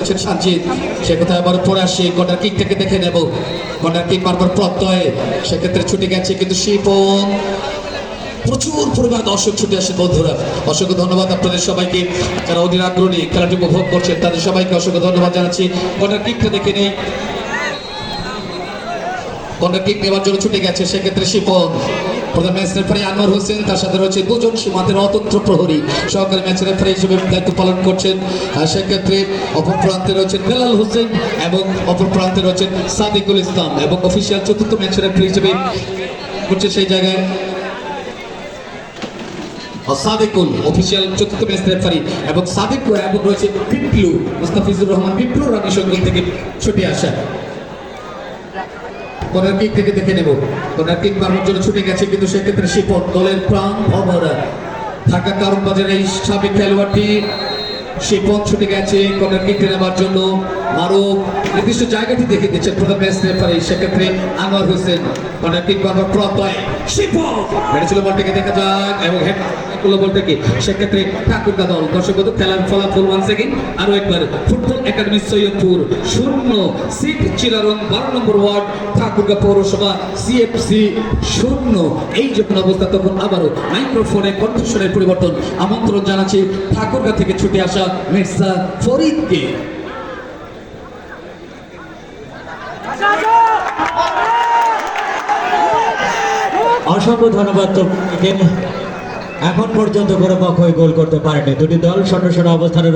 সাজিদ সে কোথায় আবার পড়ে আসি কর্নার কিক থেকে দেখে নেব কর্নার কিক মারবার প্রত্যয় সেক্ষেত্রে ছুটে গেছে কিন্তু শিপন প্রচুর পরিমাণ দর্শক ছুটে আসে বন্ধুরা অসংখ্য ধন্যবাদ আপনাদের সবাইকে যারা অধীর আগ্রহী খেলাটি উপভোগ করছেন তাদের সবাইকে অসংখ্য ধন্যবাদ জানাচ্ছি কর্নার কিকটা দেখে নেই কর্নার কিক নেওয়ার জন্য ছুটে গেছে সেক্ষেত্রে শিপন প্রধান ম্যাচ রেফারি আনোয়ার হোসেন তার সাথে রয়েছে দুজন সীমান্তের অতন্ত্র প্রহরী সহকারী ম্যাচ রেফারি হিসেবে দায়িত্ব পালন করছেন সেক্ষেত্রে অপর প্রান্তে রয়েছেন বেলাল হোসেন এবং অপর প্রান্তে রয়েছেন সাদিকুল ইসলাম এবং অফিসিয়াল চতুর্থ ম্যাচ রেফারি হিসেবে করছে সেই জায়গায় সাদিকুল অফিসিয়াল চতুর্থ ম্যাচ রেফারি এবং সাদিক এবং রয়েছে পিপলু মুস্তাফিজুর রহমান পিপলু রানী সঙ্গীত থেকে ছুটে আসা কর্নার কিক থেকে দেখে নেব কর্নার কিক মারার জন্য ছুটে গেছে কিন্তু সেক্ষেত্রে শিপন দলের প্রাণ ভবরা ঢাকা কারণ বাজারের এই সাবেক খেলোয়াড়টি শিপন ছুটে গেছে কর্নার কিক নেওয়ার জন্য আরো নির্দিষ্ট জায়গাটি দেখে দিচ্ছেন প্রধান ম্যাচ রেফারি সেক্ষেত্রে আনোয়ার হোসেন কর্নার কিক মারবার প্রত্যয় শিপন মেরেছিল বলটাকে দেখা যাক এবং হেড করলো বলটাকে সেক্ষেত্রে ঠাকুরগা দল দর্শক খেলার ফলাফল 1 সেকেন্ড আরো একবার ফুটবল একাডেমি সৈয়দপুর 0 সিট চিলারন 12 নম্বর ওয়ার্ড ঠাকুরগা পৌরসভা সিএফসি 0 এই যখন অবস্থা তখন আবারও মাইক্রোফোনে কণ্ঠস্বরের পরিবর্তন আমন্ত্রণ জানাচ্ছি ঠাকুরগা থেকে ছুটে আসা মির্জা ফরিদকে অসংখ্য ধন্যবাদ তোমাকে এখন পর্যন্ত কোনো পক্ষই গোল করতে পারেনি দুটি দল শূন্য অবস্থানে